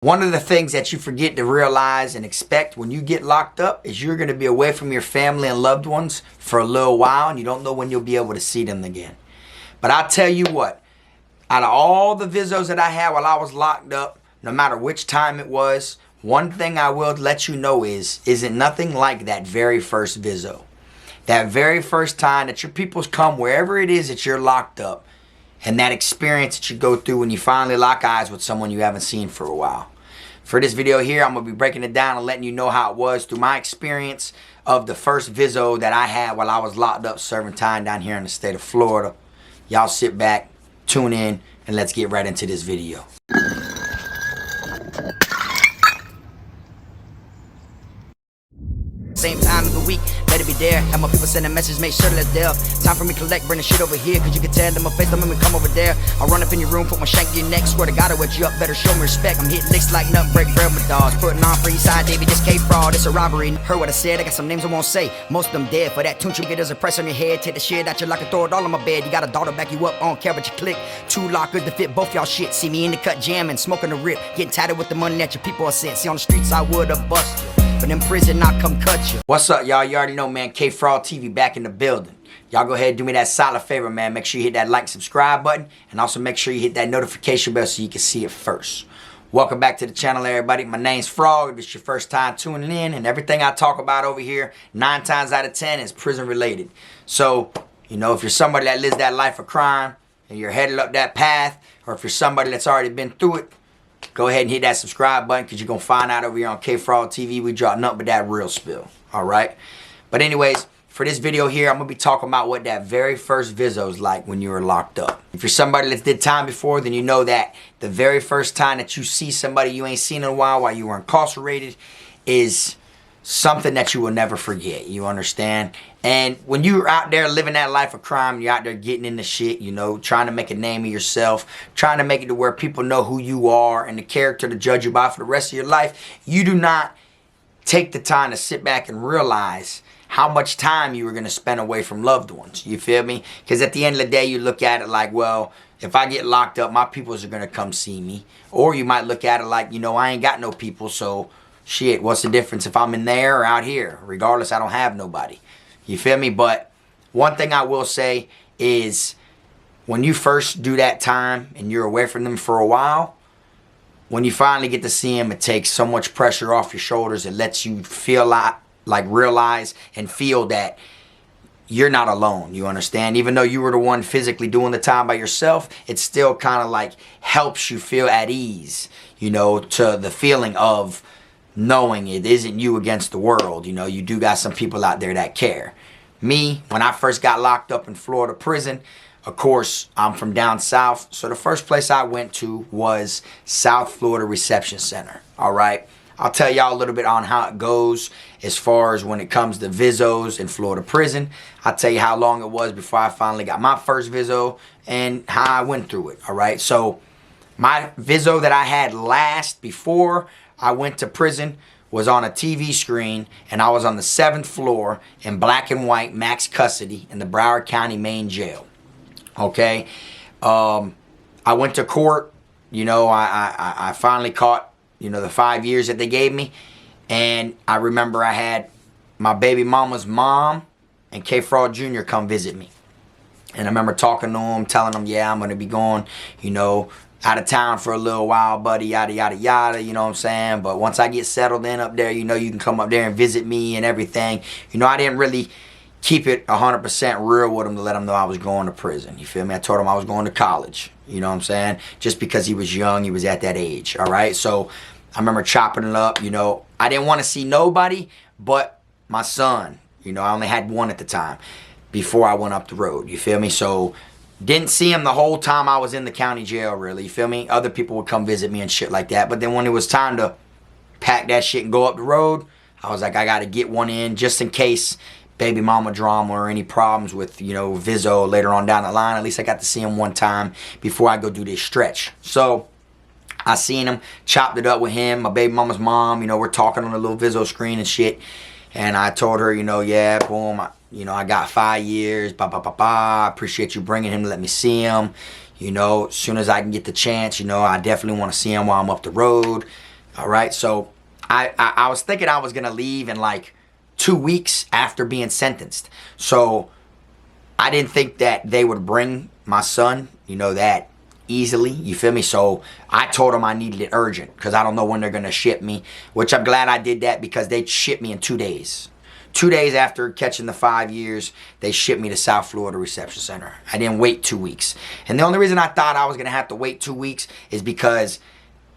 One of the things that you forget to realize and expect when you get locked up is you're going to be away from your family and loved ones for a little while, and you don't know when you'll be able to see them again. But I'll tell you what, out of all the Vizos that I had while I was locked up, no matter which time it was, one thing I will let you know isn't nothing like that very first Vizo. That very first time that your peoples come wherever it is that you're locked up, and that experience that you go through when you finally lock eyes with someone you haven't seen for a while. For this video here, I'm going to be breaking it down and letting you know how it was through my experience of the first Vizo that I had while I was locked up serving time down here in the state of Florida. Y'all sit back, tune in, and let's get right into this video. Same time of the week, let it be there. Have my people send a message, make sure that it's there. Time for me to collect, bring the shit over here, cause you can tell them my face, don't make me come over there. I'll run up in your room, put my shank in your neck, swear to God I wet you up, better show me respect. I'm hitting licks like nut, break bread with dogs. Putting on for each side, Davey, this K-fraud, it's a robbery. Heard what I said, I got some names I won't say. Most of them dead, for that tune you get as a price on your head. Take the shit out your locker, throw it all on my bed. You got a daughter back you up, I don't care what you click. 2 lockers to fit both y'all shit. See me in the cut jamming, smoking the rip, getting tired with the money that your people are sent. See on the streets I would've bust you, but in prison I come cut you. What's up, y'all? You already know, man. K-Fraud TV back in the building. Y'all go ahead and do me that solid favor, man. Make sure you hit that like, subscribe button, and also make sure you hit that notification bell so you can see it first. Welcome back to the channel, everybody. My name's Frog. If it's your first time tuning in, and everything I talk about over here, 9 times out of 10 is prison related. So, you know, if you're somebody that lives that life of crime and you're headed up that path, or if you're somebody that's already been through it, go ahead and hit that subscribe button, because you're going to find out over here on K-Fraud TV, we drop nothing but that real spill. All right? But anyways, for this video here, I'm going to be talking about what that very first Vizo is like when you were locked up. If you're somebody that did time before, then you know that the very first time that you see somebody you ain't seen in a while you were incarcerated is something that you will never forget. You understand? And when you're out there living that life of crime, you're out there getting into shit, you know, trying to make a name of yourself, trying to make it to where people know who you are and the character to judge you by for the rest of your life, you do not take the time to sit back and realize how much time you were going to spend away from loved ones. You feel me? Because at the end of the day, you look at it like, well, if I get locked up, my peoples are going to come see me. Or you might look at it like, you know, I ain't got no people, so shit, what's the difference if I'm in there or out here? Regardless, I don't have nobody. You feel me? But one thing I will say is when you first do that time and you're away from them for a while, when you finally get to see them, it takes so much pressure off your shoulders. It lets you feel like realize and feel that you're not alone. You understand? Even though you were the one physically doing the time by yourself, it still kind of like helps you feel at ease, you know, to the feeling of knowing it isn't you against the world. You know, you do got some people out there that care. Me, when I first got locked up in Florida prison, of course, I'm from down south, so the first place I went to was South Florida Reception Center. All right? I'll tell y'all a little bit on how it goes as far as when it comes to Vizos in Florida prison. I'll tell you how long it was before I finally got my first Vizo and how I went through it. All right? So my Vizo that I had last before I went to prison was on a TV screen, and I was on the 7th floor in black and white max custody in the Broward County main jail. Okay? I went to court. You know, I finally caught, you know, the 5 years that they gave me. And I remember I had my baby mama's mom and K-Fraud Jr. come visit me. And I remember talking to him, telling him, yeah, I'm going to be going, you know, out of town for a little while, buddy, yada, yada, yada, you know what I'm saying? But once I get settled in up there, you know, you can come up there and visit me and everything. You know, I didn't really keep it 100% real with him to let him know I was going to prison. You feel me? I told him I was going to college. You know what I'm saying? Just because he was young, he was at that age, all right? So I remember chopping it up, you know. I didn't want to see nobody but my son. You know, I only had one at the time before I went up the road. You feel me? So didn't see him the whole time I was in the county jail, really. You feel me? Other people would come visit me and shit like that. But then when it was time to pack that shit and go up the road, I was like, I got to get one in just in case baby mama drama or any problems with, you know, Vizo later on down the line. At least I got to see him one time before I go do this stretch. So I seen him, chopped it up with him, my baby mama's mom. You know, we're talking on a little Vizo screen and shit. And I told her, you know, yeah, boom, you know, I got 5 years, I appreciate you bringing him to let me see him. You know, as soon as I can get the chance, you know, I definitely want to see him while I'm up the road. All right, so I was thinking I was gonna leave in like 2 weeks after being sentenced. So I didn't think that they would bring my son, that easily. You feel me? So I told them I needed it urgent because I don't know when they're gonna ship me. Which I'm glad I did that because they shipped me in 2 days. 2 days after catching the 5 years, they shipped me to South Florida Reception Center. I didn't wait 2 weeks. And the only reason I thought I was gonna have to wait 2 weeks is because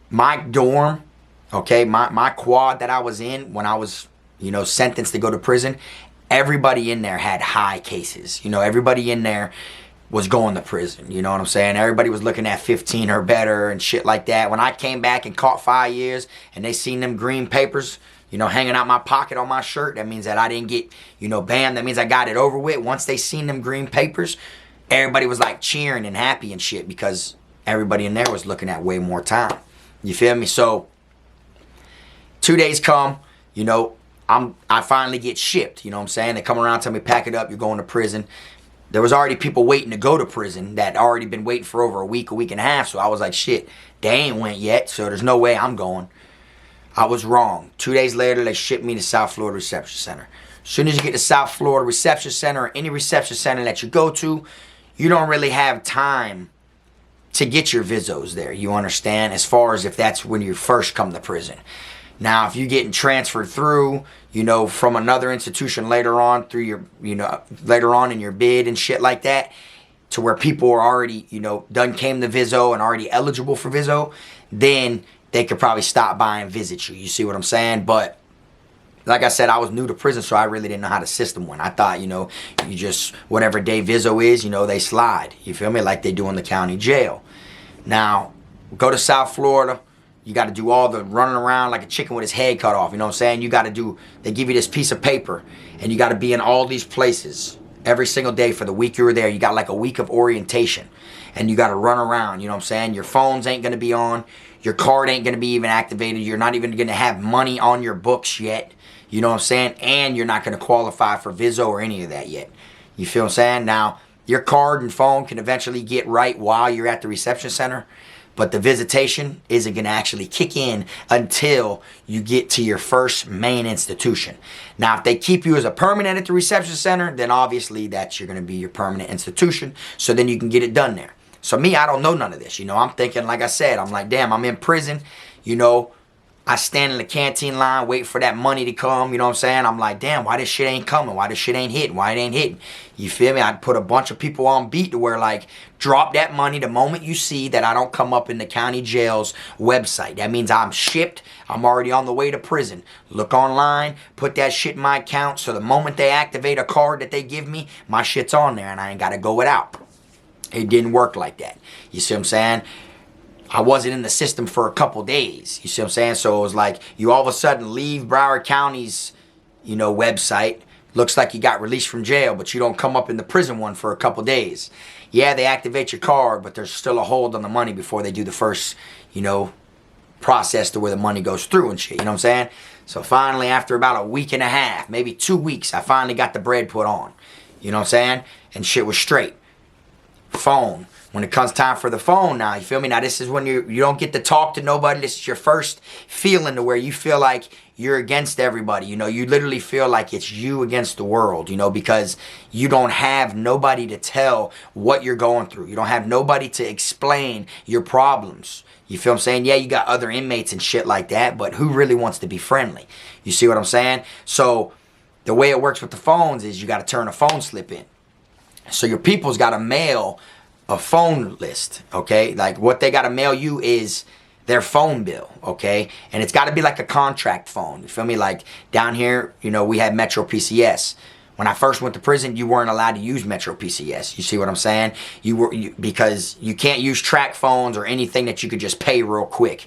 my dorm, okay, my quad that I was in when I was, sentenced to go to prison, everybody in there had high cases. Everybody in there was going to prison. You know what I'm saying? Everybody was looking at 15 or better and shit like that. When I came back and caught 5 years and they seen them green papers, hanging out my pocket on my shirt, that means that I didn't get, bam, that means I got it over with. Once they seen them green papers, everybody was like cheering and happy and shit because everybody in there was looking at way more time. You feel me? So 2 days come, I finally get shipped. You know what I'm saying? They come around, tell me, pack it up, you're going to prison. There was already people waiting to go to prison that already been waiting for over a week and a half. So I was like, shit, they ain't went yet, so there's no way I'm going. I was wrong. 2 days later, they shipped me to South Florida Reception Center. As soon as you get to South Florida Reception Center or any reception center that you go to, you don't really have time to get your Vizos there, you understand, as far as if that's when you first come to prison. Now, if you're getting transferred through, from another institution later on through your, later on in your bid and shit like that, to where people are already, done came to Vizo and already eligible for Vizo, then they could probably stop by and visit you. You see what I'm saying? But like I said, I was new to prison, so I really didn't know how the system went. I thought, you just, whatever day Vizo is, they slide. You feel me? Like they do in the county jail. Now, go to South Florida. You got to do all the running around like a chicken with his head cut off. You know what I'm saying? You got to do, they give you this piece of paper, and you got to be in all these places every single day for the week you were there. You got like a week of orientation, and you got to run around. You know what I'm saying? Your phones ain't going to be on. Your card ain't going to be even activated. You're not even going to have money on your books yet. You know what I'm saying? And you're not going to qualify for Vizo or any of that yet. You feel what I'm saying? Now, your card and phone can eventually get right while you're at the reception center, but the visitation isn't going to actually kick in until you get to your first main institution. Now, if they keep you as a permanent at the reception center, then obviously that's you're going to be your permanent institution, so then you can get it done there. So me, I don't know none of this. I'm thinking, like I said, I'm like, damn, I'm in prison, I stand in the canteen line, wait for that money to come, you know what I'm saying? I'm like, damn, why this shit ain't coming? Why this shit ain't hitting? Why it ain't hitting? You feel me? I'd put a bunch of people on beat to where, like, drop that money the moment you see that I don't come up in the county jail's website. That means I'm shipped. I'm already on the way to prison. Look online, put that shit in my account, so the moment they activate a card that they give me, my shit's on there and I ain't got to go without. It didn't work like that. You see what I'm saying? I wasn't in the system for a couple days. You see what I'm saying? So it was like you all of a sudden leave Broward County's, website. Looks like you got released from jail, but you don't come up in the prison one for a couple days. Yeah, they activate your card, but there's still a hold on the money before they do the first, process to where the money goes through and shit. You know what I'm saying? So finally, after about a week and a half, maybe 2 weeks, I finally got the bread put on. You know what I'm saying? And shit was straight. Phone. When it comes time for the phone now, you feel me? Now this is when you don't get to talk to nobody. This is your first feeling to where you feel like you're against everybody. You literally feel like it's you against the world, because you don't have nobody to tell what you're going through. You don't have nobody to explain your problems. You feel what I'm saying? Yeah, you got other inmates and shit like that, but who really wants to be friendly? You see what I'm saying? So the way it works with the phones is you got to turn a phone slip in. So your people's got to mail a phone list, okay? Like what they got to mail you is their phone bill, okay? And it's got to be like a contract phone, you feel me? Like down here, we had Metro PCS. When I first went to prison, you weren't allowed to use Metro PCS. You see what I'm saying? Because you can't use track phones or anything that you could just pay real quick.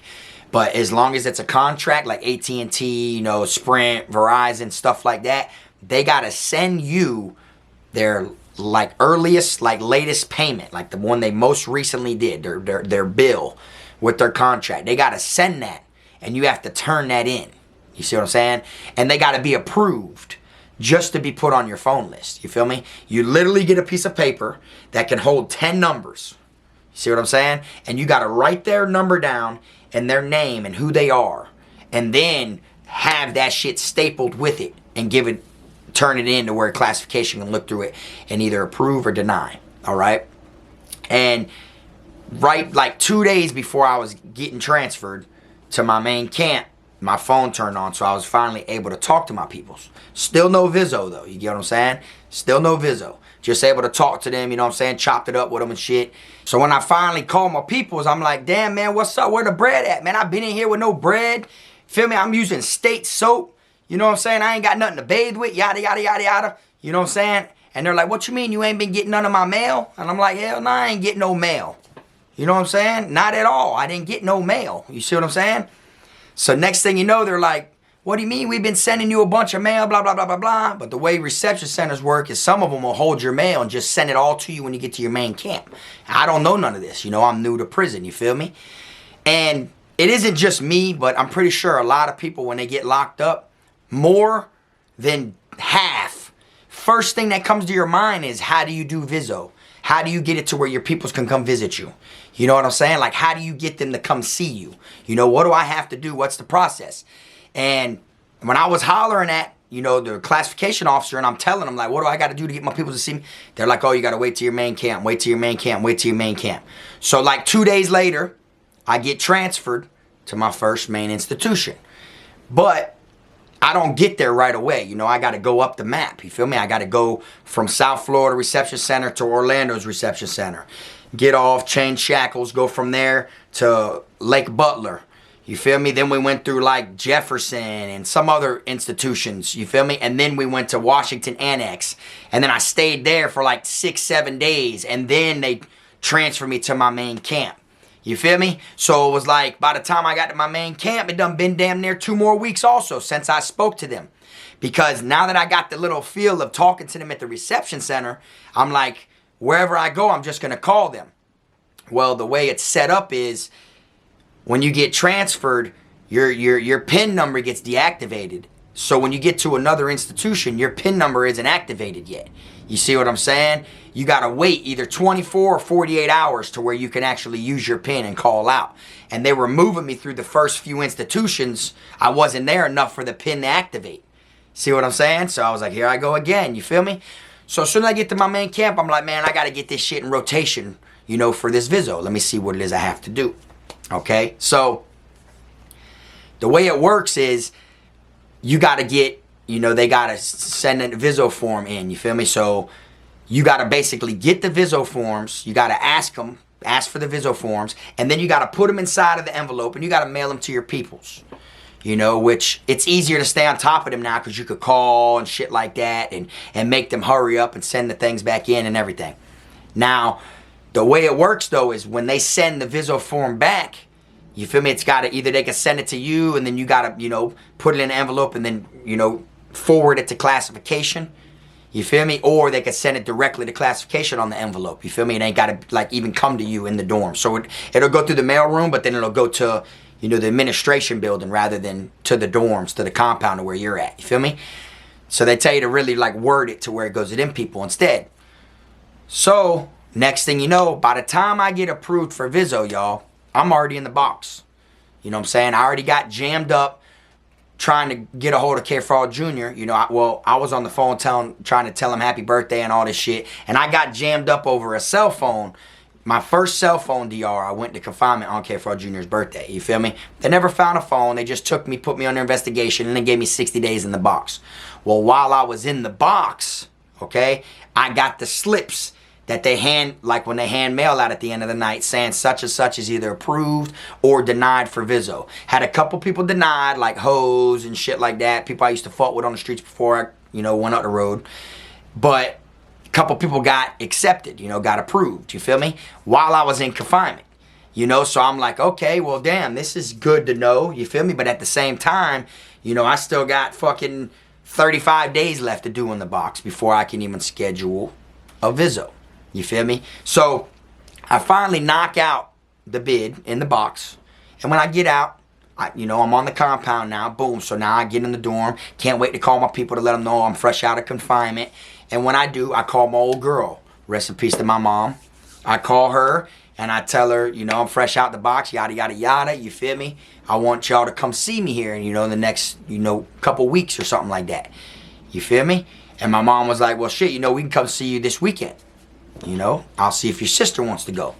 But as long as it's a contract like AT&T, Sprint, Verizon, stuff like that, they got to send you their earliest, latest payment, like the one they most recently did, their bill with their contract. They got to send that, and you have to turn that in. You see what I'm saying? And they got to be approved just to be put on your phone list. You feel me? You literally get a piece of paper that can hold 10 numbers. You see what I'm saying? And you got to write their number down and their name and who they are. and then have that shit stapled with it and turn it in to where classification can look through it and either approve or deny. All right. And right like 2 days before I was getting transferred to my main camp, my phone turned on, so I was finally able to talk to my peoples. Still no Vizo though, you get what I'm saying? Still no Vizo. Just able to talk to them, you know what I'm saying? Chopped it up with them and shit. So when I finally called my peoples, I'm like, damn man, what's up? Where the bread at, man? I've been in here with no bread. Feel me? I'm using state soap. You know what I'm saying? I ain't got nothing to bathe with, yada, yada, yada, yada. You know what I'm saying? And they're like, what you mean you ain't been getting none of my mail? And I'm like, hell no, I ain't getting no mail. You know what I'm saying? Not at all. I didn't get no mail. You see what I'm saying? So next thing you know, they're like, what do you mean? We've been sending you a bunch of mail, blah, blah, blah, blah, blah. But the way reception centers work is some of them will hold your mail and just send it all to you when you get to your main camp. I don't know none of this. You know, I'm new to prison. You feel me? And it isn't just me, but I'm pretty sure a lot of people, when they get locked up, more than half, first thing that comes to your mind is, how do you do Vizo? How do you get it to where your peoples can come visit you? You know what I'm saying? Like, how do you get them to come see you? You know, what do I have to do? What's the process? And when I was hollering at, you know, the classification officer, and I'm telling them, like, what do I got to do to get my people to see me? They're like, oh, you got to wait till your main camp, wait till your main camp, wait till your main camp. So like 2 days later, I get transferred to my first main institution. But I don't get there right away. You know, I got to go up the map. You feel me? I got to go from South Florida Reception Center to Orlando's Reception Center. Get off, change shackles, go from there to Lake Butler. You feel me? Then we went through like Jefferson and some other institutions. You feel me? And then we went to Washington Annex. And then I stayed there for like 6-7 days. And then they transferred me to my main camp. You feel me? So it was like, by the time I got to my main camp, it done been damn near 2 more weeks also since I spoke to them. Because now that I got the little feel of talking to them at the reception center, I'm like, wherever I go, I'm just going to call them. Well, the way it's set up is, when you get transferred, your PIN number gets deactivated. So when you get to another institution, your PIN number isn't activated yet. You see what I'm saying? You got to wait either 24 or 48 hours to where you can actually use your PIN and call out. And they were moving me through the first few institutions. I wasn't there enough for the PIN to activate. See what I'm saying? So I was like, here I go again. You feel me? So as soon as I get to my main camp, I'm like, man, I got to get this shit in rotation, you know, for this Vizo. Let me see what it is I have to do. Okay? So the way it works is, you got to get, you know, they got to send a Vizo form in. You feel me? So you got to basically get the Vizo forms. You got to ask for the Vizo forms. And then you got to put them inside of the envelope. And you got to mail them to your peoples. You know, which it's easier to stay on top of them now, because you could call and shit like that. And make them hurry up and send the things back in and everything. Now, the way it works, though, is when they send the Vizo form back, you feel me? It's got to, either they can send it to you and then you got to, you know, put it in an envelope and then, you know, forward it to classification. You feel me? Or they could send it directly to classification on the envelope. You feel me? It ain't got to, like, even come to you in the dorm. So it'll go through the mail room, but then it'll go to, you know, the administration building rather than to the dorms, to the compound where you're at. You feel me? So they tell you to really, like, word it to where it goes to them people instead. So next thing you know, by the time I get approved for Vizo, y'all, I'm already in the box. You know what I'm saying? I already got jammed up trying to get a hold of K. Fraud Jr. You know, I was on the phone trying to tell him happy birthday and all this shit. And I got jammed up over a cell phone. My first cell phone DR, I went to confinement on K. Fraud Jr.'s birthday. You feel me? They never found a phone. They just took me, put me under investigation, and they gave me 60 days in the box. Well, while I was in the box, okay, I got the slips that they hand, like when they hand mail out at the end of the night, saying such and such is either approved or denied for Vizo. Had a couple people denied, like hoes and shit like that. People I used to fight with on the streets before I, you know, went up the road. But a couple people got accepted, you know, got approved, you feel me? While I was in confinement, you know, so I'm like, okay, well, damn, this is good to know, you feel me? But at the same time, you know, I still got fucking 35 days left to do in the box before I can even schedule a Vizo. You feel me? So I finally knock out the bid in the box. And when I get out, you know, I'm on the compound now. Boom. So now I get in the dorm. Can't wait to call my people to let them know I'm fresh out of confinement. And when I do, I call my old girl. Rest in peace to my mom. I call her and I tell her, you know, I'm fresh out the box, yada, yada, yada, you feel me? I want y'all to come see me here, you know, in the next, you know, couple weeks or something like that. You feel me? And my mom was like, well, shit, you know, we can come see you this weekend. You know, I'll see if your sister wants to go.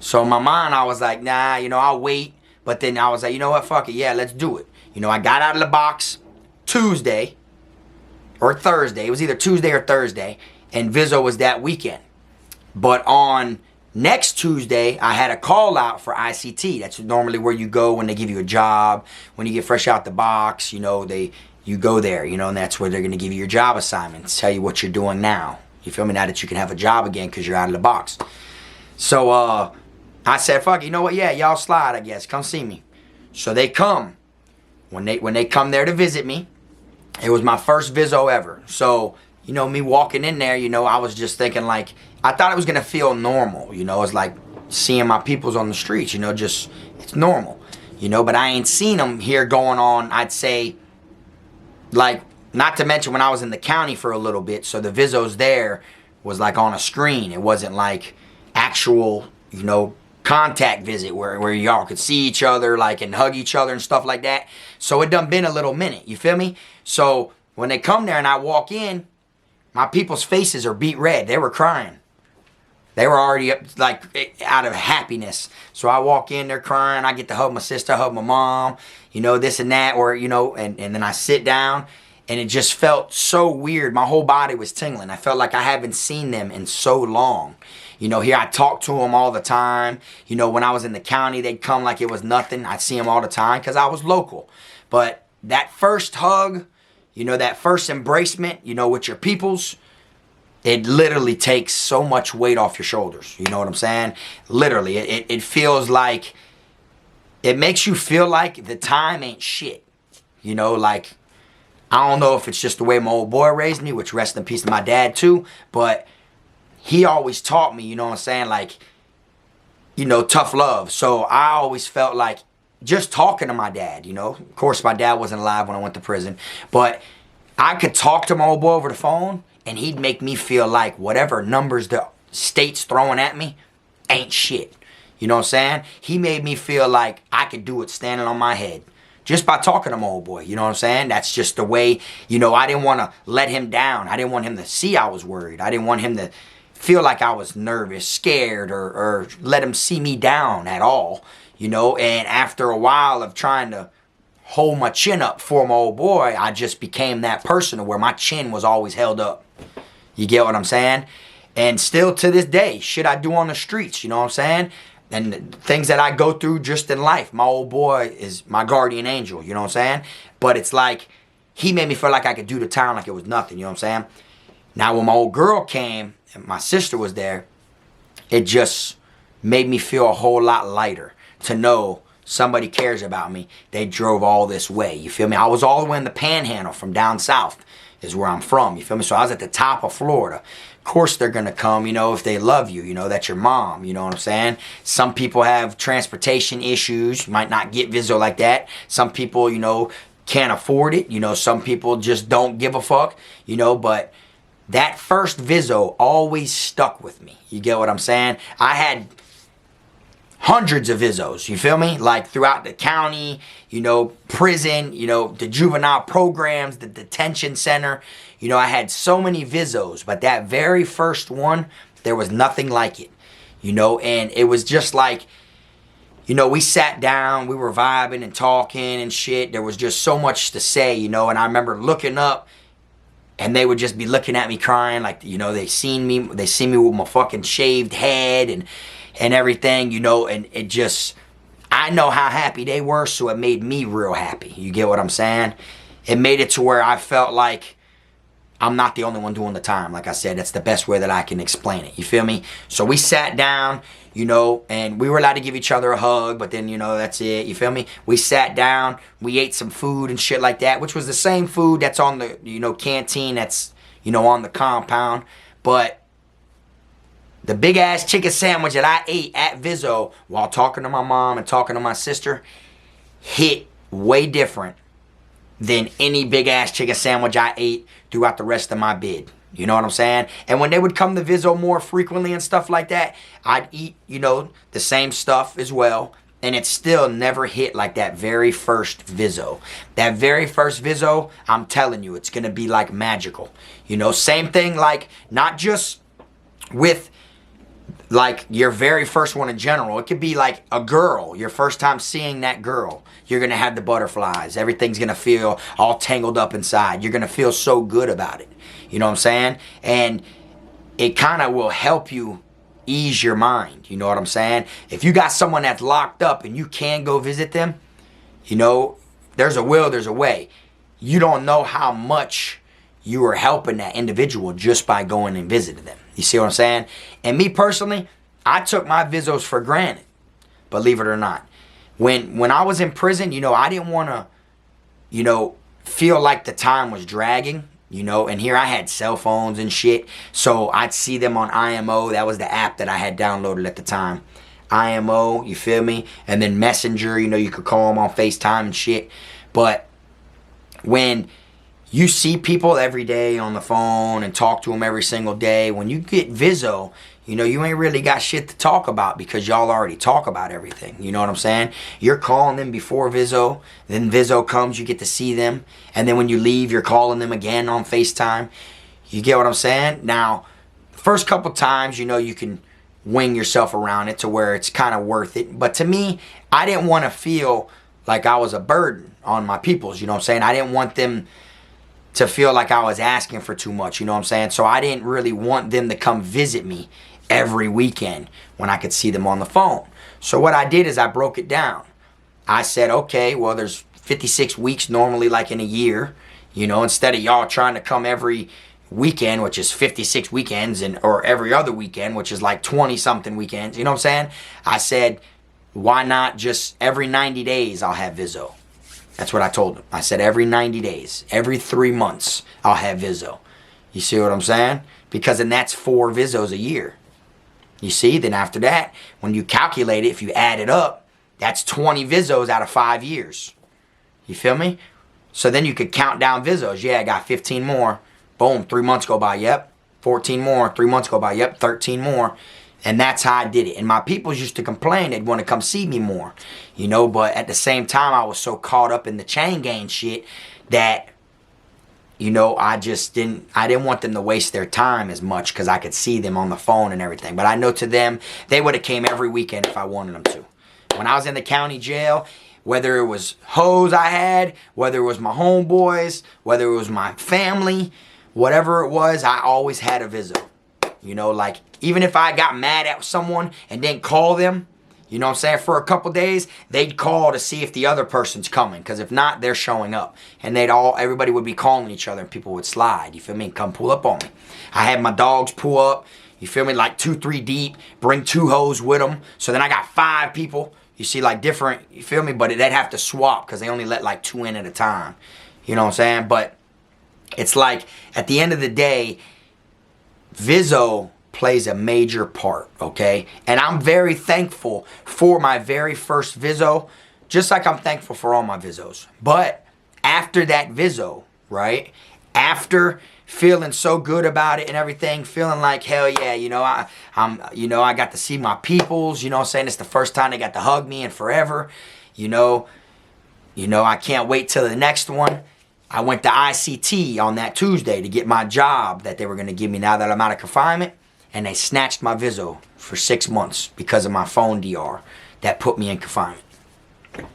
So in my mind, I was like, nah, you know, I'll wait. But then I was like, you know what, fuck it, yeah, let's do it. You know, I got out of the box Tuesday or Thursday. It was either Tuesday or Thursday. And Vizo was that weekend. But on next Tuesday, I had a call out for ICT. That's normally where you go when they give you a job. When you get fresh out the box, you know, you go there, you know, and that's where they're going to give you your job assignments, tell you what you're doing now. You feel me? Now that you can have a job again because you're out of the box. So I said, fuck it, you know what? Yeah, y'all slide, I guess. Come see me. So they come. When they come there to visit me, it was my first Vizo ever. So, you know, me walking in there, you know, I was just thinking like, I thought it was going to feel normal. You know, it's like seeing my peoples on the streets, you know, just, it's normal. You know, but I ain't seen them here going on, I'd say, like, not to mention when I was in the county for a little bit, so the Vizos there was like on a screen. It wasn't like actual, you know, contact visit where y'all could see each other like and hug each other and stuff like that. So it done been a little minute, you feel me? So when they come there and I walk in, my people's faces are beat red. They were crying. They were already like out of happiness. So I walk in, they're crying. I get to hug my sister, hug my mom, you know, this and that, or, you know, and then I sit down and it just felt so weird. My whole body was tingling. I felt like I haven't seen them in so long. You know, here I talk to them all the time. You know, when I was in the county, they'd come like it was nothing. I'd see them all the time because I was local. But that first hug, you know, that first embracement, you know, with your peoples, it literally takes so much weight off your shoulders. You know what I'm saying? Literally, it feels like, it makes you feel like the time ain't shit. You know, like, I don't know if it's just the way my old boy raised me, which rest in peace to my dad too, but he always taught me, you know what I'm saying, like, you know, tough love. So I always felt like just talking to my dad, you know. Of course, my dad wasn't alive when I went to prison, but I could talk to my old boy over the phone and he'd make me feel like whatever numbers the state's throwing at me ain't shit. You know what I'm saying? He made me feel like I could do it standing on my head. Just by talking to my old boy, you know what I'm saying? That's just the way, you know, I didn't want to let him down. I didn't want him to see I was worried. I didn't want him to feel like I was nervous, scared, or let him see me down at all, you know? And after a while of trying to hold my chin up for my old boy, I just became that person where my chin was always held up. You get what I'm saying? And still to this day, shit I do on the streets, you know what I'm saying? And things that I go through just in life. My old boy is my guardian angel, you know what I'm saying? But it's like, he made me feel like I could do the town like it was nothing, you know what I'm saying? Now when my old girl came, and my sister was there, it just made me feel a whole lot lighter to know somebody cares about me. They drove all this way, you feel me? I was all the way in the Panhandle from down south is where I'm from, you feel me? So I was at the top of Florida. Of course they're gonna come, you know, if they love you, you know, that's your mom, you know what I'm saying? Some people have transportation issues, might not get Vizo like that. Some people, you know, can't afford it, you know, some people just don't give a fuck, you know, but that first Vizo always stuck with me. You get what I'm saying? I had hundreds of Vizos, you feel me? Like throughout the county, you know, prison, you know, the juvenile programs, the detention center. You know, I had so many Vizos, but that very first one, there was nothing like it. You know, and it was just like, you know, we sat down, we were vibing and talking and shit. There was just so much to say, you know, and I remember looking up and they would just be looking at me crying like, you know, they seen me with my fucking shaved head and everything, you know, and it just, I know how happy they were, so it made me real happy. You get what I'm saying? It made it to where I felt like I'm not the only one doing the time. Like I said, that's the best way that I can explain it. You feel me? So we sat down, you know, and we were allowed to give each other a hug, but then, you know, that's it. You feel me? We sat down, we ate some food and shit like that, which was the same food that's on the, you know, canteen that's, you know, on the compound. But the big ass chicken sandwich that I ate at Vizo while talking to my mom and talking to my sister hit way different than any big ass chicken sandwich I ate throughout the rest of my bid. You know what I'm saying? And when they would come to Vizo more frequently and stuff like that, I'd eat, you know, the same stuff as well. And it still never hit like that very first Vizo. That very first Vizo, I'm telling you, it's going to be like magical. You know, same thing, like not just with like your very first one in general. It could be like a girl, your first time seeing that girl. You're going to have the butterflies. Everything's going to feel all tangled up inside. You're going to feel so good about it. You know what I'm saying? And it kind of will help you ease your mind. You know what I'm saying? If you got someone that's locked up and you can go visit them, you know, there's a will, there's a way. You don't know how much you are helping that individual just by going and visiting them. You see what I'm saying? And me personally, I took my Vizos for granted, believe it or not. When I was in prison, you know, I didn't want to, you know, feel like the time was dragging, you know, and here I had cell phones and shit, so I'd see them on IMO. That was the app that I had downloaded at the time. IMO, you feel me? And then Messenger, you know, you could call them on FaceTime and shit. But when you see people every day on the phone and talk to them every single day, when you get Vizo, you know, you ain't really got shit to talk about because y'all already talk about everything. You know what I'm saying? You're calling them before Vizo. Then Vizo comes, you get to see them. And then when you leave, you're calling them again on FaceTime. You get what I'm saying? Now, the first couple times, you know, you can wing yourself around it to where it's kind of worth it. But to me, I didn't want to feel like I was a burden on my peoples. You know what I'm saying? I didn't want them to feel like I was asking for too much. You know what I'm saying? So I didn't really want them to come visit me every weekend when I could see them on the phone. So what I did is I broke it down. I said, okay, well, there's 56 weeks normally like in a year. You know, instead of y'all trying to come every weekend, which is 56 weekends, and or every other weekend, which is like 20-something weekends. You know what I'm saying? I said, why not just every 90 days I'll have Vizo? That's what I told them. I said every 90 days, every 3 months, I'll have Vizo. You see what I'm saying? Because then that's 4 Vizos a year. You see? Then after that, when you calculate it, if you add it up, that's 20 Vizos out of 5 years. You feel me? So then you could count down Vizos. Yeah, I got 15 more. Boom, 3 months go by. Yep. 14 more. 3 months go by. Yep. 13 more. And that's how I did it. And my peoples used to complain they'd want to come see me more. You know, but at the same time, I was so caught up in the chain gang shit that, you know, I didn't want them to waste their time as much because I could see them on the phone and everything. But I know to them, they would have came every weekend if I wanted them to. When I was in the county jail, whether it was hoes I had, whether it was my homeboys, whether it was my family, whatever it was, I always had a Vizo. You know, like, even if I got mad at someone and didn't call them, you know what I'm saying, for a couple days, they'd call to see if the other person's coming. Because if not, they're showing up. And everybody would be calling each other and people would slide, you feel me, and come pull up on me. I had my dogs pull up, you feel me, like 2, 3 deep, bring 2 hoes with them. So then I got 5 people, you see, like different, you feel me, but they'd have to swap because they only let like 2 in at a time. You know what I'm saying? But it's like, at the end of the day, Vizo plays a major part, okay? And I'm very thankful for my very first Vizo, just like I'm thankful for all my Vizos. But after that Vizo, right? After feeling so good about it and everything, feeling like, hell yeah, you know, I got to see my peoples, you know what I'm saying? It's the first time they got to hug me in forever. You know, I can't wait till the next one. I went to ICT on that Tuesday to get my job that they were going to give me now that I'm out of confinement. And they snatched my Vizo for 6 months because of my phone DR that put me in confinement. You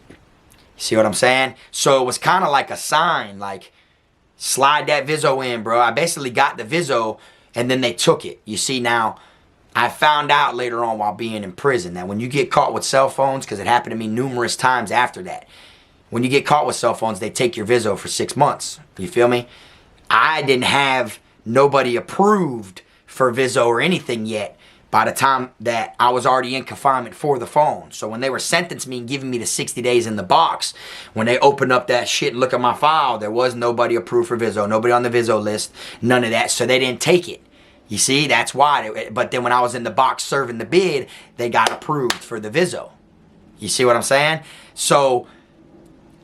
see what I'm saying? So it was kind of like a sign, like, slide that Vizo in, bro. I basically got the Vizo and then they took it. You see, now, I found out later on while being in prison that when you get caught with cell phones, because it happened to me numerous times after that, when you get caught with cell phones, they take your Vizo for 6 months. You feel me? I didn't have nobody approved for Vizo or anything yet by the time that I was already in confinement for the phone. So when they were sentencing me and giving me the 60 days in the box, when they opened up that shit and look at my file, there was nobody approved for Vizo, nobody on the Vizo list, none of that. So they didn't take it. You see, that's why. But then when I was in the box serving the bid, they got approved for the Vizo. You see what I'm saying? So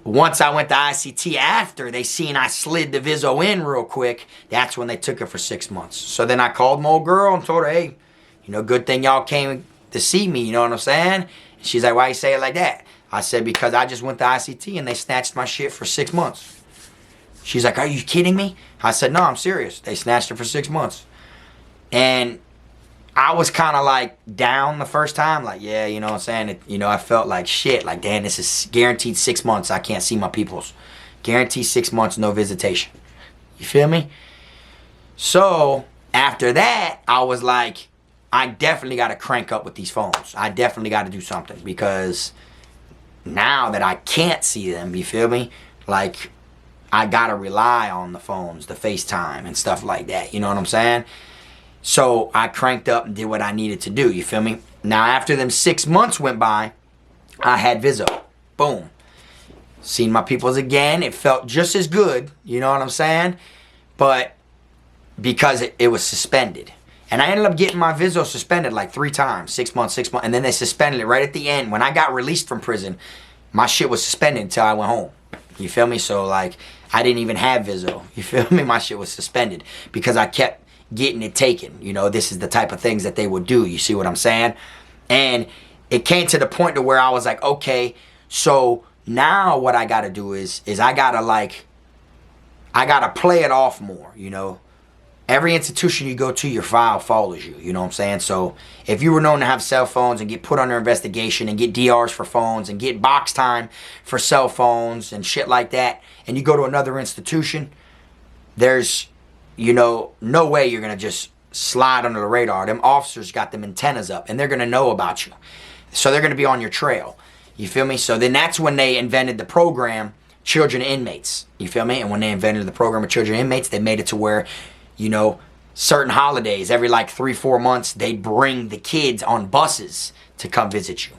once I went to ICT after they seen I slid the Vizo in real quick, that's when they took it for 6 months. So then I called my old girl and told her, hey, you know, good thing y'all came to see me, you know what I'm saying? And she's like, why you say it like that? I said, because I just went to ICT and they snatched my shit for 6 months. She's like, are you kidding me? I said, no, I'm serious. They snatched it for 6 months. And I was kind of like down the first time, like, yeah, you know what I'm saying? I felt like shit, like, damn, this is guaranteed 6 months. I can't see my peoples. Guaranteed 6 months, no visitation. You feel me? So after that, I was like, I definitely got to crank up with these phones. I definitely got to do something, because now that I can't see them, you feel me? Like, I got to rely on the phones, the FaceTime and stuff like that. You know what I'm saying? So I cranked up and did what I needed to do, you feel me? Now after them 6 months went by, I had Vizo. Boom. Seen my peoples again. It felt just as good, you know what I'm saying? But because it was suspended. And I ended up getting my Vizo suspended like 3 times, 6 months, and then they suspended it right at the end. When I got released from prison, my shit was suspended until I went home. You feel me? So like, I didn't even have Vizo. You feel me? My shit was suspended because I kept getting it taken. You know, this is the type of things that they would do. You see what I'm saying? And it came to the point to where I was like, okay, so now what I gotta do is I gotta play it off more, you know. Every institution you go to, your file follows you, you know what I'm saying? So if you were known to have cell phones and get put under investigation and get DRs for phones and get box time for cell phones and shit like that, and you go to another institution, there's, you know, no way you're gonna just slide under the radar. Them officers got them antennas up and they're gonna know about you. So they're gonna be on your trail. You feel me? So then that's when they invented the program, Children Inmates. You feel me? And when they invented the program of Children Inmates, they made it to where, you know, certain holidays, every like 3-4 months, they'd bring the kids on buses to come visit you.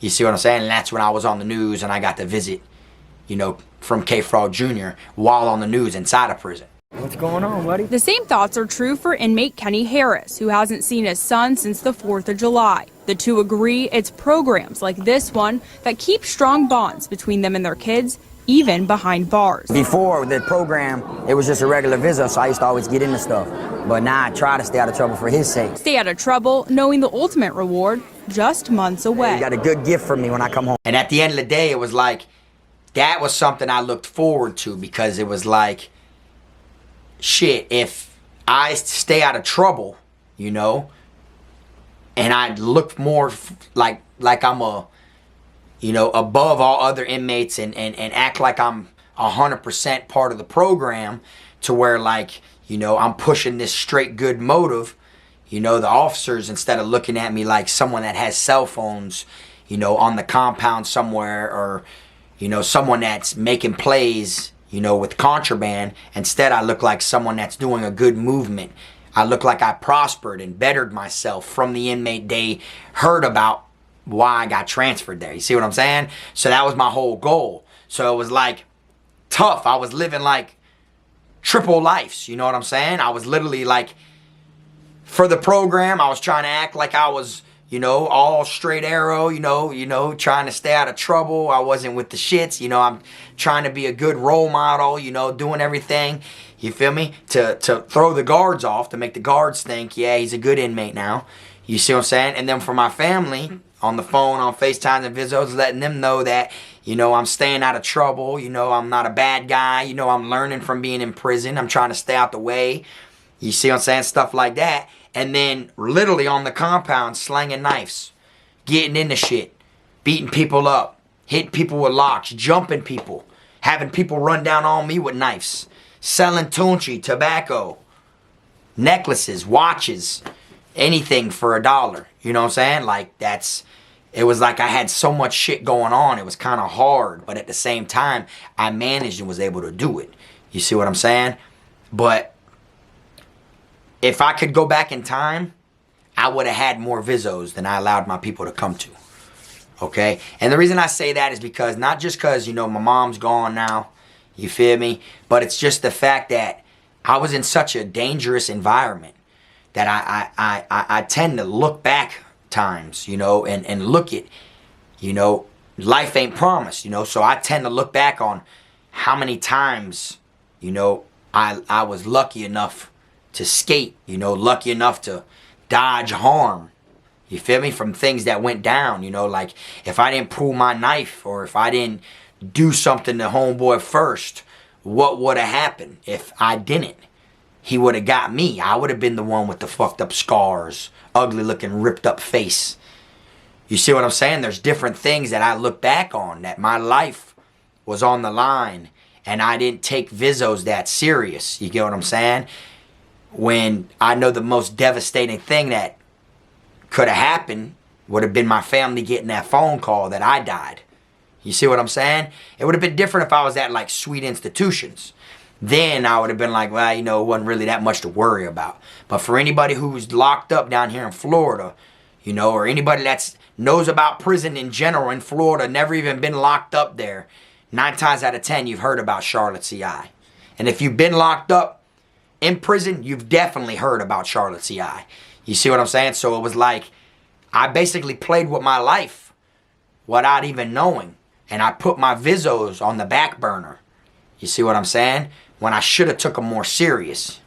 You see what I'm saying? And that's when I was on the news and I got to visit, you know, from K. Fraud Jr. while on the news inside of prison. What's going on, buddy? The same thoughts are true for inmate Kenny Harris, who hasn't seen his son since the 4th of July. The two agree it's programs like this one that keep strong bonds between them and their kids, even behind bars. Before the program, it was just a regular Vizo, so I used to always get into stuff. But now I try to stay out of trouble for his sake. Stay out of trouble, knowing the ultimate reward just months away. Hey, you got a good gift for me when I come home. And at the end of the day, it was like, that was something I looked forward to, because it was like, shit, if I stay out of trouble, you know, and I look more like I'm a, you know, above all other inmates and act like I'm 100% part of the program, to where, like, you know, I'm pushing this straight good motive, you know, the officers, instead of looking at me like someone that has cell phones, you know, on the compound somewhere, or, you know, someone that's making plays, you know, with contraband. Instead, I look like someone that's doing a good movement. I look like I prospered and bettered myself from the inmate they heard about why I got transferred there. You see what I'm saying? So that was my whole goal. So it was like tough. I was living like triple lives. You know what I'm saying? I was literally like, for the program, I was trying to act like I was, you know, all straight arrow, you know, trying to stay out of trouble. I wasn't with the shits, you know, I'm trying to be a good role model, you know, doing everything, you feel me, to throw the guards off, to make the guards think, yeah, he's a good inmate now. You see what I'm saying? And then for my family, on the phone, on FaceTime and Vizos, letting them know that, you know, I'm staying out of trouble, you know, I'm not a bad guy, you know, I'm learning from being in prison, I'm trying to stay out the way. You see what I'm saying? Stuff like that. And then literally on the compound, slanging knives, getting into shit, beating people up, hitting people with locks, jumping people, having people run down on me with knives, selling tunchi, tobacco, necklaces, watches, anything for $1. You know what I'm saying? Like, it was like I had so much shit going on. It was kind of hard, but at the same time, I managed and was able to do it. You see what I'm saying? But if I could go back in time, I would have had more Vizos than I allowed my people to come to. Okay? And the reason I say that is because, not just because, you know, my mom's gone now, you feel me? But it's just the fact that I was in such a dangerous environment that I tend to look back times, you know, and look at, you know, life ain't promised, you know. So I tend to look back on how many times, you know, I was lucky enough to skate, you know, lucky enough to dodge harm. You feel me? From things that went down, you know, like if I didn't pull my knife or if I didn't do something to homeboy first, what would have happened if I didn't? He would have got me. I would have been the one with the fucked up scars, ugly looking, ripped up face. You see what I'm saying? There's different things that I look back on, that my life was on the line and I didn't take Vizos that serious. You get what I'm saying? When I know the most devastating thing that could have happened would have been my family getting that phone call that I died. You see what I'm saying? It would have been different if I was at like sweet institutions. Then I would have been like, well, you know, it wasn't really that much to worry about. But for anybody who's locked up down here in Florida, you know, or anybody that knows about prison in general in Florida, never even been locked up there, 9 times out of 10, you've heard about Charlotte CI. And if you've been locked up in prison, you've definitely heard about Charlotte CI. You see what I'm saying? So it was like, I basically played with my life without even knowing. And I put my Vizos on the back burner. You see what I'm saying? When I should have took them more serious.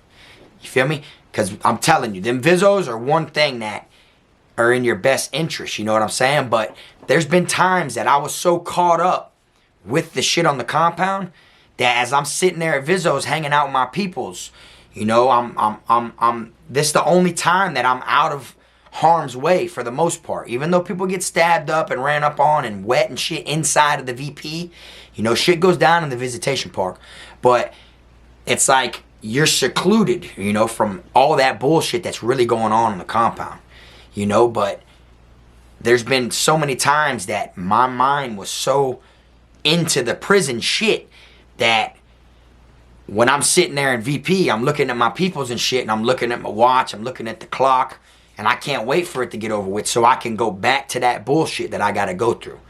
You feel me? Because I'm telling you, them Vizos are one thing that are in your best interest. You know what I'm saying? But there's been times that I was so caught up with the shit on the compound that as I'm sitting there at Vizos hanging out with my peoples, you know, this is the only time that I'm out of harm's way for the most part. Even though people get stabbed up and ran up on and wet and shit inside of the VP, you know, shit goes down in the visitation park. But it's like you're secluded, you know, from all that bullshit that's really going on in the compound, you know. But there's been so many times that my mind was so into the prison shit that when I'm sitting there in VP, I'm looking at my peoples and shit, and I'm looking at my watch, I'm looking at the clock, and I can't wait for it to get over with so I can go back to that bullshit that I got to go through.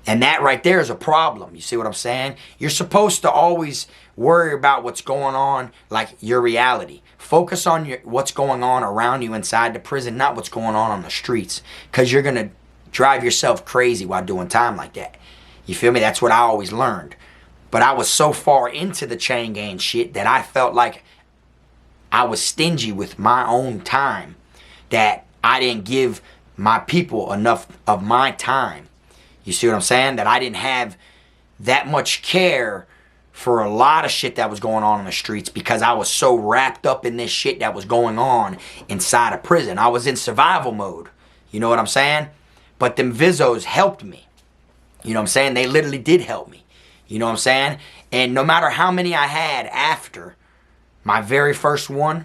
And that right there is a problem. You see what I'm saying? You're supposed to always worry about what's going on, like your reality. Focus on what's going on around you inside the prison, not what's going on the streets. Because you're going to drive yourself crazy while doing time like that. You feel me? That's what I always learned. But I was so far into the chain gang shit that I felt like I was stingy with my own time, that I didn't give my people enough of my time. You see what I'm saying? That I didn't have that much care for a lot of shit that was going on in the streets because I was so wrapped up in this shit that was going on inside of prison. I was in survival mode. You know what I'm saying? But them Vizos helped me. You know what I'm saying? They literally did help me. You know what I'm saying? And no matter how many I had after, my very first one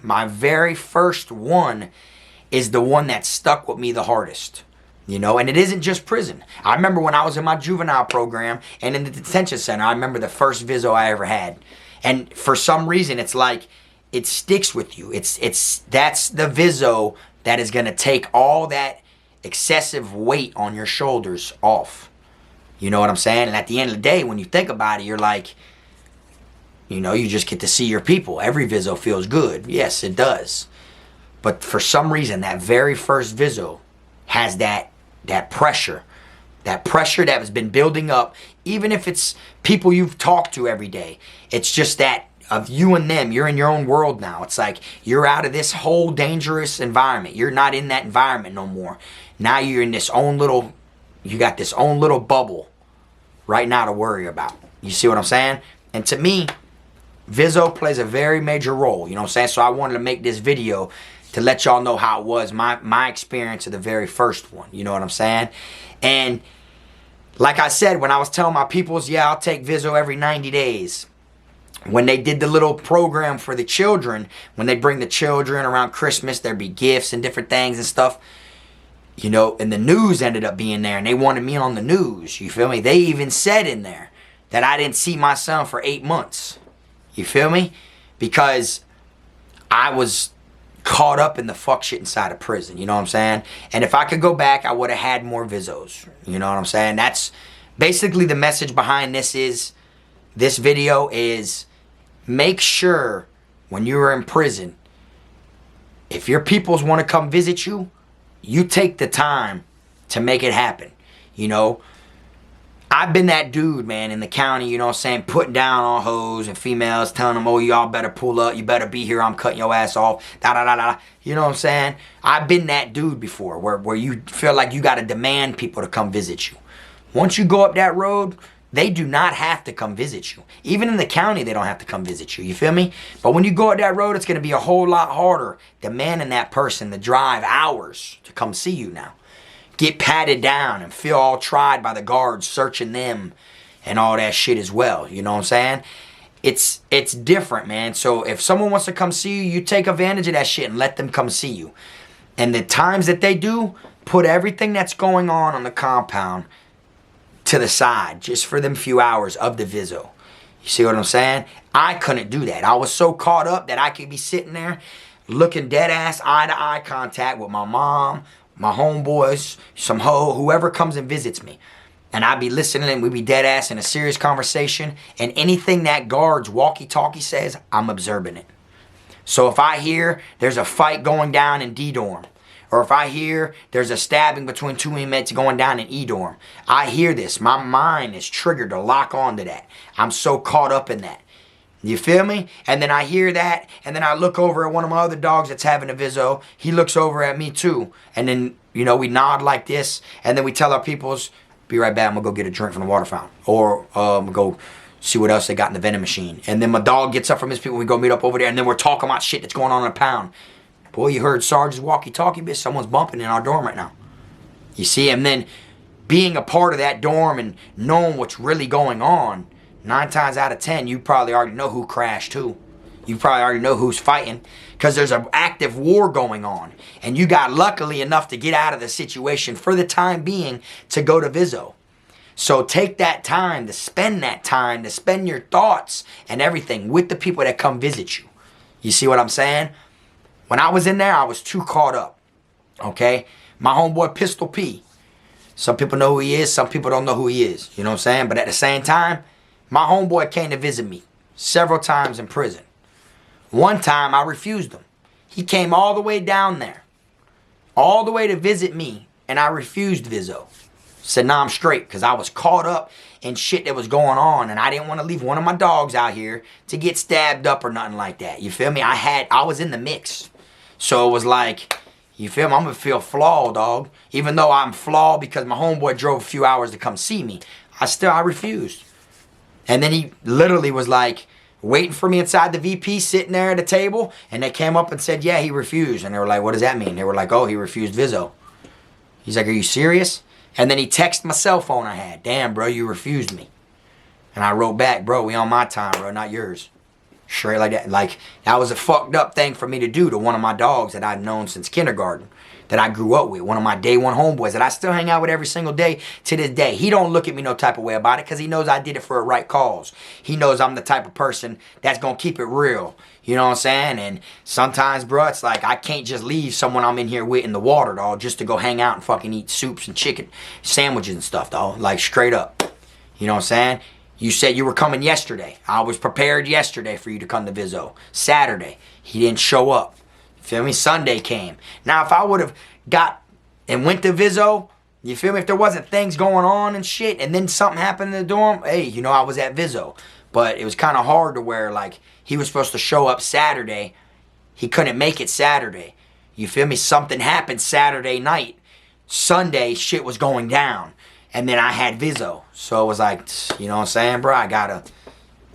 is the one that stuck with me the hardest. You know, and it isn't just prison. I remember when I was in my juvenile program and in the detention center, I remember the first Vizo I ever had. And for some reason, it's like, it sticks with you. That's the Vizo that is going to take all that excessive weight on your shoulders off. You know what I'm saying? And at the end of the day, when you think about it, you're like, you know, you just get to see your people. Every Vizo feels good. Yes, it does. But for some reason, that very first Vizo has that pressure. That pressure that has been building up. Even if it's people you've talked to every day. It's just that of you and them. You're in your own world now. It's like you're out of this whole dangerous environment. You're not in that environment no more. Now you're in this own little, you got this own little bubble right now to worry about. You see what I'm saying? And to me, Vizo plays a very major role. You know what I'm saying? So I wanted to make this video to let y'all know how it was, my experience of the very first one. You know what I'm saying? And like I said, when I was telling my peoples, yeah, I'll take Vizo every 90 days. When they did the little program for the children, when they bring the children around Christmas, there'd be gifts and different things and stuff. You know, and the news ended up being there, and they wanted me on the news. You feel me? They even said in there that I didn't see my son for 8 months. You feel me? Because I was caught up in the fuck shit inside of prison. You know what I'm saying? And if I could go back, I would have had more Vizos. You know what I'm saying? That's basically the message behind this video is make sure when you're in prison, if your peoples want to come visit you, you take the time to make it happen. You know, I've been that dude, man, in the county, you know what I'm saying, putting down all hoes and females, telling them, oh, y'all better pull up, you better be here, I'm cutting your ass off, da-da-da-da. You know what I'm saying? I've been that dude before, where you feel like you got to demand people to come visit you. Once you go up that road, they do not have to come visit you. Even in the county, they don't have to come visit you, you feel me? But when you go up that road, it's going to be a whole lot harder demanding that person to drive hours to come see you now. Get patted down and feel all tried by the guards searching them and all that shit as well. You know what I'm saying? It's different, man. So if someone wants to come see you, you take advantage of that shit and let them come see you. And the times that they do, put everything that's going on the compound to the side just for them few hours of the Vizo. You see what I'm saying? I couldn't do that. I was so caught up that I could be sitting there looking dead ass eye to eye contact with my mom, my homeboys, some hoe, whoever comes and visits me. And I'd be listening and we'd be dead ass in a serious conversation. And anything that guard's walkie-talkie says, I'm observing it. So if I hear there's a fight going down in D-dorm, or if I hear there's a stabbing between two inmates going down in E-dorm, I hear this. My mind is triggered to lock onto that. I'm so caught up in that. You feel me? And then I hear that, and then I look over at one of my other dogs that's having a Vizo. He looks over at me too. And then, you know, we nod like this, and then we tell our peoples, be right back, I'm gonna go get a drink from the water fountain. Or I'm gonna go see what else they got in the vending machine. And then my dog gets up from his people, we go meet up over there, and then we're talking about shit that's going on in the pound. Boy, you heard Sarge's walkie-talkie, bitch, someone's bumping in our dorm right now. You see, and then being a part of that dorm and knowing what's really going on, 9 times out of 10, you probably already know who crashed who. You probably already know who's fighting because there's an active war going on. And you got luckily enough to get out of the situation for the time being to go to Vizo. So take that time to spend your thoughts and everything with the people that come visit you. You see what I'm saying? When I was in there, I was too caught up. Okay? My homeboy Pistol P. Some people know who he is, some people don't know who he is. You know what I'm saying? But at the same time, my homeboy came to visit me several times in prison. One time, I refused him. He came all the way down there, all the way to visit me, and I refused Vizo. Said, nah, I'm straight, because I was caught up in shit that was going on, and I didn't want to leave one of my dogs out here to get stabbed up or nothing like that. You feel me? I was in the mix. So it was like, you feel me? I'm going to feel flawed, dog. Even though I'm flawed because my homeboy drove a few hours to come see me, I refused. And then he literally was like waiting for me inside the VP, sitting there at a table, and they came up and said, yeah, he refused. And they were like, what does that mean? They were like, oh, he refused Vizo. He's like, are you serious? And then he texted my cell phone I had. Damn, bro, you refused me. And I wrote back, bro, we on my time, bro, not yours. Straight like that. Like, that was a fucked up thing for me to do to one of my dogs that I've known since kindergarten, that I grew up with. One of my day one homeboys that I still hang out with every single day to this day. He don't look at me no type of way about it because he knows I did it for a right cause. He knows I'm the type of person that's going to keep it real. You know what I'm saying? And sometimes, bro, it's like I can't just leave someone I'm in here with in the water, dog, just to go hang out and fucking eat soups and chicken sandwiches and stuff, dog. Like, straight up. You know what I'm saying? You said you were coming yesterday. I was prepared yesterday for you to come to Vizo. Saturday, he didn't show up. Feel me? Sunday came. Now, if I would have got and went to Vizo, you feel me? If there wasn't things going on and shit, and then something happened in the dorm, hey, you know, I was at Vizo. But it was kind of hard to where, like, he was supposed to show up Saturday. He couldn't make it Saturday. You feel me? Something happened Saturday night. Sunday, shit was going down. And then I had Vizo. So it was like, you know what I'm saying, bro? I gotta,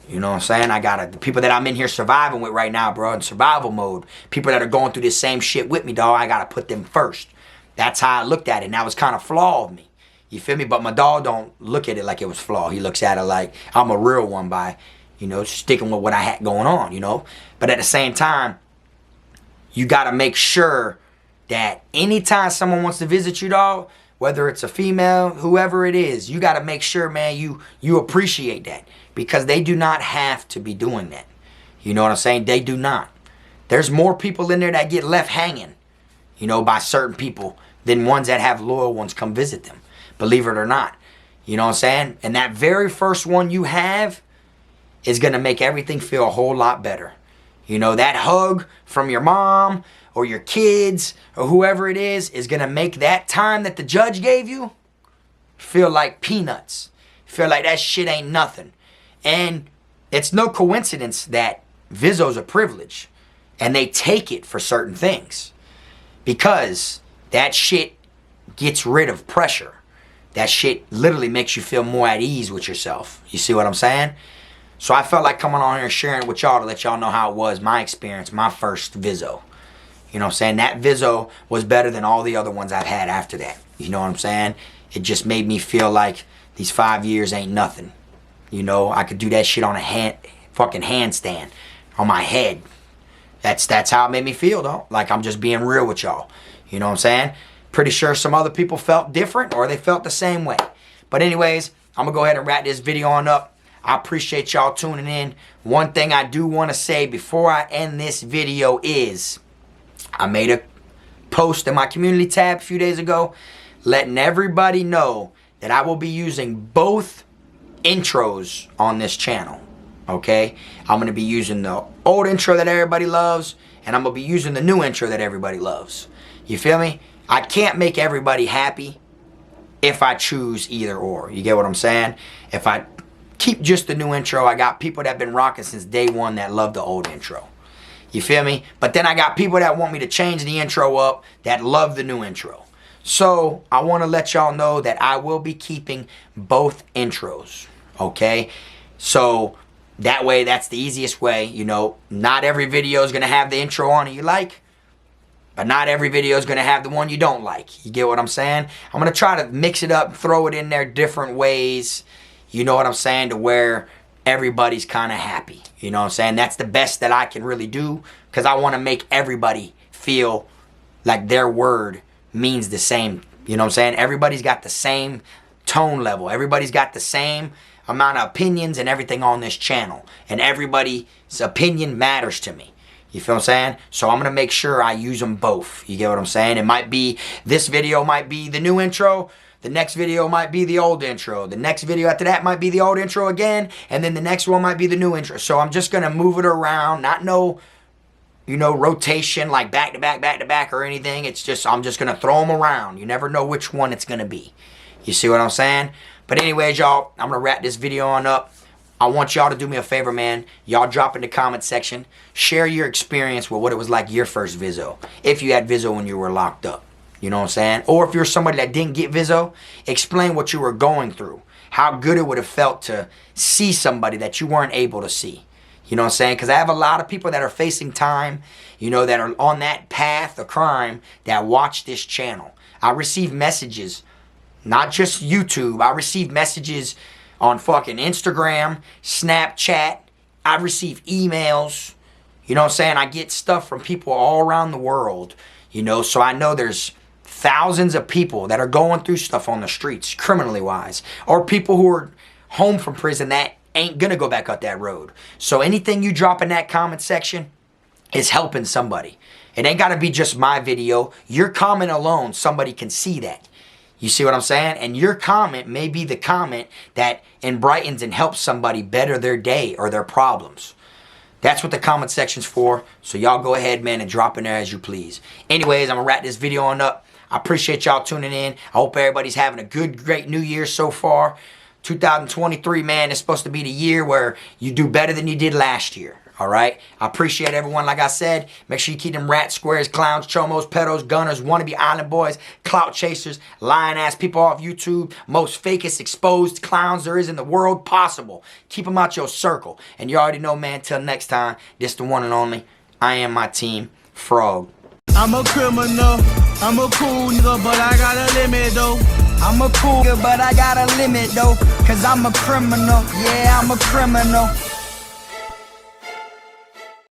you know what I'm saying? The people that I'm in here surviving with right now, bro, in survival mode. People that are going through this same shit with me, dog, I gotta put them first. That's how I looked at it. And that was kind of flawed of me. You feel me? But my dog don't look at it like it was flawed. He looks at it like I'm a real one by, you know, sticking with what I had going on, you know? But at the same time, you gotta make sure that anytime someone wants to visit you, dog, whether it's a female, whoever it is, you got to make sure, man, you appreciate that. Because they do not have to be doing that. You know what I'm saying? They do not. There's more people in there that get left hanging, you know, by certain people than ones that have loyal ones come visit them. Believe it or not. You know what I'm saying? And that very first one you have is going to make everything feel a whole lot better. You know, that hug from your mom or your kids or whoever it is going to make that time that the judge gave you feel like peanuts. feel like that shit ain't nothing. And it's no coincidence that Vizo's a privilege and they take it for certain things, because that shit gets rid of pressure. That shit literally makes you feel more at ease with yourself. You see what I'm saying? So I felt like coming on here and sharing it with y'all to let y'all know how it was, my experience, my first Vizo. You know what I'm saying? That Vizo was better than all the other ones I've had after that. You know what I'm saying? It just made me feel like these 5 years ain't nothing. You know, I could do that shit on a fucking handstand on my head. That's how it made me feel, though. Like I'm just being real with y'all. You know what I'm saying? Pretty sure some other people felt different or they felt the same way. But anyways, I'm going to go ahead and wrap this video on up. I appreciate y'all tuning in. One thing I do want to say before I end this video is I made a post in my community tab a few days ago letting everybody know that I will be using both intros on this channel. Okay, I'm going to be using the old intro that everybody loves, and I'm going to be using the new intro that everybody loves. You feel me? I can't make everybody happy if I choose either or. You get what I'm saying? If I keep just the new intro, I got people that have been rocking since day one that love the old intro. You feel me? But then I got people that want me to change the intro up that love the new intro. So I want to let y'all know that I will be keeping both intros. Okay? So that way, that's the easiest way. You know, not every video is going to have the intro on it you like, but not every video is going to have the one you don't like. You get what I'm saying? I'm going to try to mix it up, throw it in there different ways. You know what I'm saying? To where everybody's kind of happy. You know what I'm saying? That's the best that I can really do, because I want to make everybody feel like their word means the same. You know what I'm saying? Everybody's got the same tone level. Everybody's got the same amount of opinions and everything on this channel, and everybody's opinion matters to me. You feel what I'm saying? So I'm gonna make sure I use them both. You get what I'm saying? It might be, this video might be the new intro, the next video might be the old intro, the next video after that might be the old intro again, and then the next one might be the new intro. So I'm just gonna move it around, not no, you know, rotation like back to back or anything. It's just, I'm just gonna throw them around. You never know which one it's gonna be. You see what I'm saying? But anyways, y'all, I'm going to wrap this video on up. I want y'all to do me a favor, man. Y'all drop in the comment section. Share your experience with what it was like your first Vizo. If you had Vizo when you were locked up. You know what I'm saying? Or if you're somebody that didn't get Vizo, explain what you were going through. How good it would have felt to see somebody that you weren't able to see. You know what I'm saying? Because I have a lot of people that are facing time, you know, that are on that path of crime that watch this channel. I receive messages. Not just YouTube. I receive messages on fucking Instagram, Snapchat. I receive emails. You know what I'm saying? I get stuff from people all around the world. You know, so I know there's thousands of people that are going through stuff on the streets, criminally wise. Or people who are home from prison that ain't gonna go back up that road. So anything you drop in that comment section is helping somebody. It ain't gotta be just my video. Your comment alone, somebody can see that. You see what I'm saying? And your comment may be the comment that enbrightens and helps somebody better their day or their problems. That's what the comment section's for. So y'all go ahead, man, and drop in there as you please. Anyways, I'm going to wrap this video on up. I appreciate y'all tuning in. I hope everybody's having a good, great new year so far. 2023, man, is supposed to be the year where you do better than you did last year. All right? I appreciate everyone. Like I said, make sure you keep them rats, squares, clowns, chomos, pedos, gunners, wannabe island boys, clout chasers, lying-ass people off YouTube, most fakest, exposed clowns there is in the world possible. Keep them out your circle. And you already know, man, till next time, this the one and only. I am my team, Frog. I'm a criminal, I'm a cool nigga, but I got a limit though. I'm a cool nigga, but I got a limit though, cause I'm a criminal. Yeah, I'm a criminal.